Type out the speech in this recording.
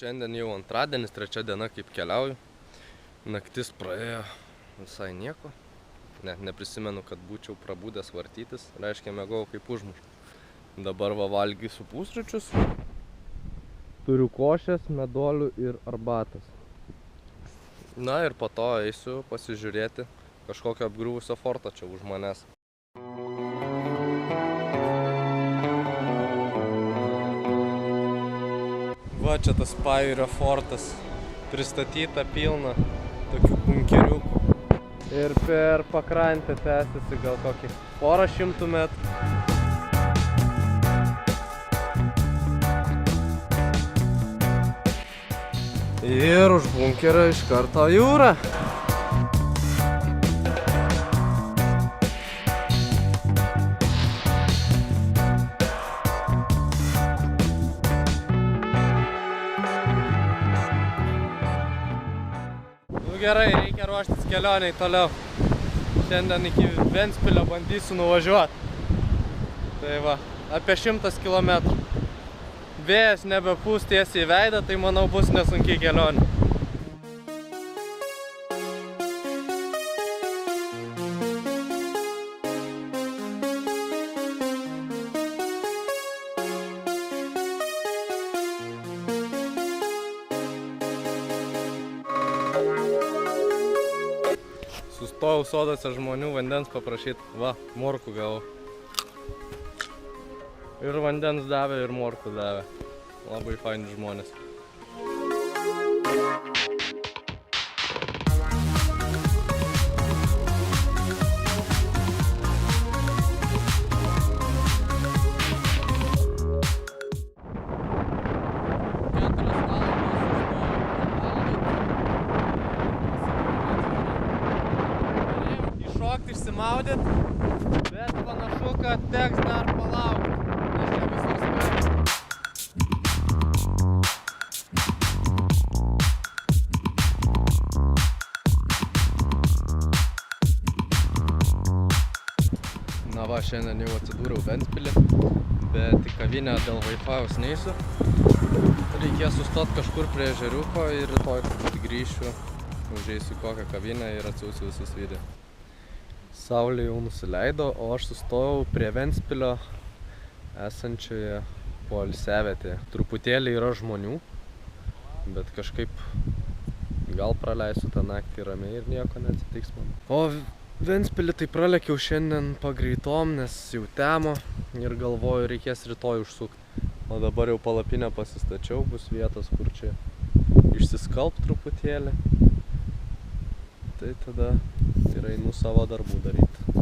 Šiandien jau antradienis, 3 diena kaip keliauju. Naktis praėjo visai nieko. Net neprisimenu, kad būčiau prabūdęs vartytis. Reiškia, miegojau kaip užmuštas. Dabar va valgysiu pusryčius. Turiu košės, meduolių ir arbatas. Na ir po to eisiu pasižiūrėti kažkokio apgriuvusio forto čia už manęs. Va čia tas Pajūrio fortas. Pristatyta pilna tokių bunkeriukų. Ir per pakrantę tęsiasi gal kokį 100 metrų. Ir už bunkerio iš karto jūra. Gerai, reikia ruoštis kelioniai toliau. Šiandien iki Ventspilio bandysiu nuvažiuoti. Tai va, apie 100 km. Vėjas nebepūs tiesiai į veidą, tai manau bus nesunkiai kelionė. Sustojau sodose žmonių vandens paprašyti. Va, morkų gavau. Ir vandens davė, ir morkų davė. Labai faini žmonės. Iššokti, išsimaudyt, bet panašu, kad teks dar palaukti. Na va, šiandien jau atsidūriau Ventspilį, bet į kavinę dėl Wi-Fi'aus neisiu. Reikės sustoti kažkur prie ežeriuko ir rytoj grįšiu, užeisiu į kokią kavinę ir atsiųsiu visus video. Saulė jau nusileido, o aš sustojau prie Ventspilio esančioje poilsiavietėje. Truputėlį yra žmonių, bet kažkaip gal praleisiu tą naktį ramiai ir nieko neatsitiks man. O Ventspilį tai pralekiau šiandien pagreitom, nes jau temo ir galvoju, reikės rytoj užsukti. O dabar jau palapinę pasistačiau, bus vietos, kur čia išsiskalbt truputėlį. Tai tada ir einu savo darbų daryti.